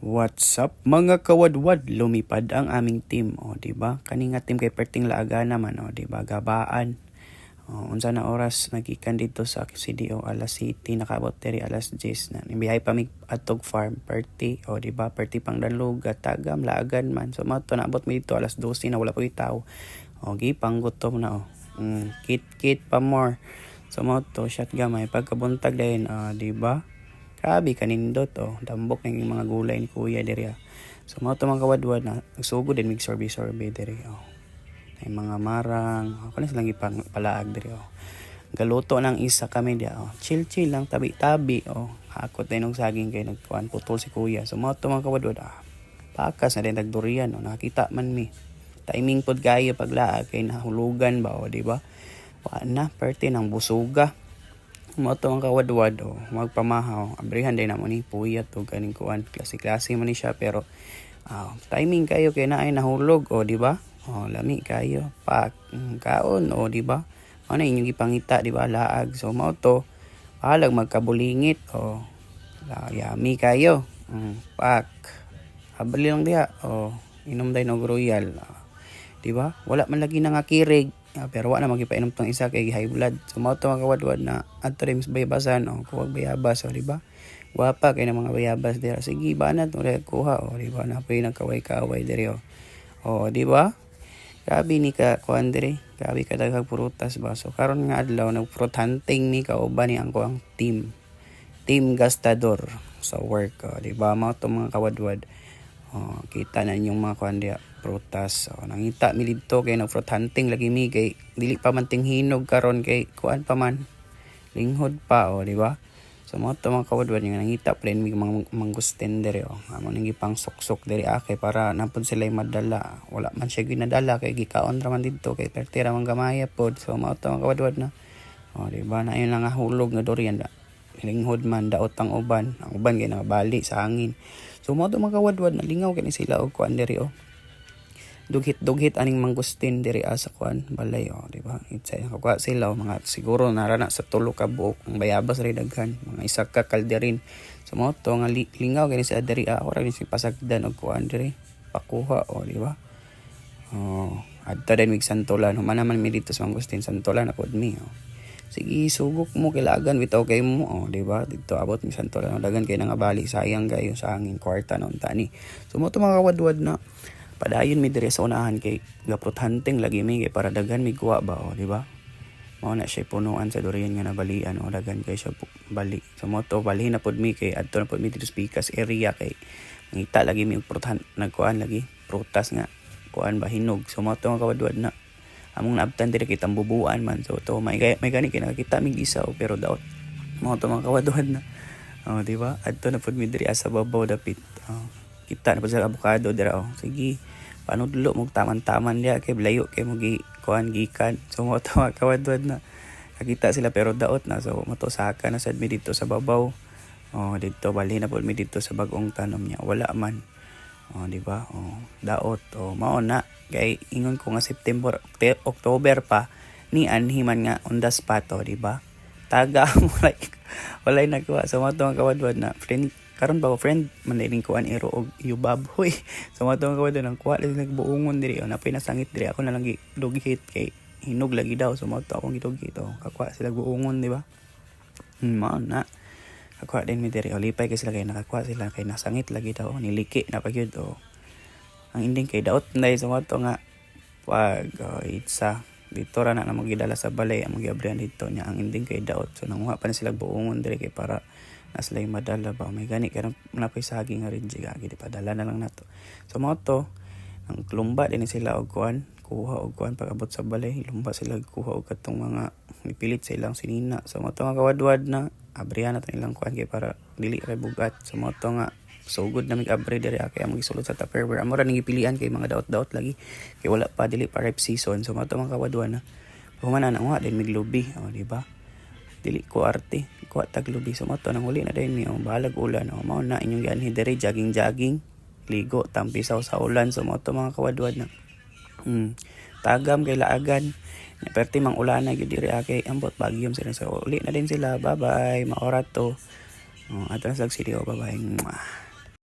What's up mga kawadwad, lumipad ang aming team, di ba? Kani nga team kay perting laaga naman, di ba? Gabaan. Unsa na oras nagikan dito sa CDO alas 7 nakabot diri alas 10 na. Nibiyahe pa mi atog farm party, di ba? Party pang danlog tagam laagan man. So mato naabot mi dito alas 12 na wala pa tawo. Gipang gutom na kit pa more. So mato shot gamay pagkabuntag dayon, di ba? Grabe kanindot, dambok ng mga gulay ni kuya diri. So mga to mga kawadwad na nagsugod din mig sorbe diri. Ay mga marang, ako na silang ipalaag diri. Galuto ng isa kami dia. Chill lang tabi-tabi. Hakot din og saging kay nagkuan putol si kuya. So mga to mga kawadwad, pakas na din nagdurian, nakita man mi. Timing pod kayo paglaag kay nahulugan ba, di ba? Wa na perti ng busuga. Mga to ang kawadwad, magpamahaw. Abrihan din naman ni puyat o ganing kuan. Klase-klase man ni siya pero timing kayo kay na ay nahulog, di ba? Lami kayo. Kaon, di ba? Ano inyong ipangita, di ba? Laag. So mao to halag magkabulingit, yami kayo. Abali lang diha, inom day og royal. Di ba? Wala man lagi nangakirig. Pero wala na magipainom tong isa kay high blood. So mao to mga kawadwad na at times bayabasan, kuwag bayabas, di ba? Wapa kay na mga bayabas dira. Sige banat mo kuha, di ba? Napay nagkaway-kaway diri, di ba? Grabe ni ka kuan diri. Grabe ka daghang prutas ba. So karon nga adlaw nag-fruit hunting ni kauban ni ang team. Team gastador sa work, di ba? Mao to mga kawadwad. Kita na inyong mga kuan dia prutas. Nangita mi dito kay nag fruit hunting lagi mi kay dili pa man ting hinog karon kay kuan pa man linghod pa, di ba? So mo to mga kawadwad nga nangita pa rin mi mangustin diri, amo nang gipang suksok diri kay para napod sila madala. Wala man siya ginadala kay gikaon ra man dito kay pertira man gamaya pod. So mo to mga kawadwad na di ba na yun nga hulog nga durian da linghod man daot ang uban kay nabali sa hangin. So mo to mga kawadwad na lingaw kani sila og kuan diri, dughit aning mangustin diri sa kuan balay, di ba? Itsa kuha sila mga siguro narana sa tulo ka buok ang bayabas ray daghan mga isa ka kalderin. So mo to nga lingaw kani sa diri ora ni si pasagdan og kuan diri pakuha, di ba? Adto din mig santolan human naman mi dito sa mangustin santolan apod mi. Sige sugok mo kilagan bitaw kay mo, di ba? Dito abot mi santolan dagan kay nangabali sayang gayo sa hangin kwarta non tani. So mo to mga kawadwad na padayon mi dire sa unahan kay gaprut hunting lagi mi kay para daghan mi kuha ba, di ba? Mao na siya punuan sa durian nga nabalian, daghan kay siya bali. So mo to bali na pod mi kay adto na pod mi dito sa Picas area kay ngita lagi mi og nagkuan lagi prutas nga kuan ba hinog. So mo to mga kawadwad na among naabtan dire kay tambubuan man. So to may gani kay nakakita mig isa pero daot. Mo to mga kawadwad na di ba? Adto na pod mi dire sa babaw dapit. Kita na po sa avocado dira, sige panudlo mo taman-taman dia kay layo kay mo kuan gikan. So mo to mga kawadwad na nakita sila pero daot na. So matosaka na sad mi dito sa babaw, dito bali na po mi dito sa bagong tanom niya wala man, di ba? Daot, mao na kay ingon ko nga September October pa ni anhiman nga on the spot, di ba? Taga walay nagkuha. So mo to mga kawadwad na friend karon ba friend man din kuan iro og yubab, hoy. So mo to mga kawadwad nang kuha lang nagbuongon diri, napay nasangit diri ako na lang gidugit kay hinog lagi daw. So mo to akong gidugit, kakuha sila buongon, di ba? Mao na kakuha din mi diri, lipay kay sila kay nakakuha sila kay nasangit lagi daw, niliki na pagyud. Ang ending kay daot nday. So mo to nga pag itsa dito ra na magidala sa balay ang magiabrihan dito niya ang ending kay daot. So nanguha pa na sila buongon diri kay para naslay madala ba may gani karon napay saging nga rin jiga gid padala na lang nato. So mo to ang lumba din sila og kuan kuha og kuan pag abot sa balay lumba sila kuha og katong mga nipilit sa ilang sinina. So mo to nga kawadwad na abrihan nato ilang kuan kay para dili ra bugat. So mo to nga so good na mig abri diri kay among gisulod sa Tupperware amo ra ning gipilian kay mga daot-daot lagi kay wala pa dili pa ripe season. So mo to mga kawadwad na human na nga din mig lubi, di ba? Dili ko arte kuha taglubi. So mo to nang huli na din ni balag ulan, mao na inyong gianhi diri jogging ligo tampisaw sa ulan. So mo to mga kawadwad na tagam kay laagan perti mang ulan na gyud diri kay ambot bagyom sila. So uli na din sila, bye bye maorato. Ato na sa video, bye bye.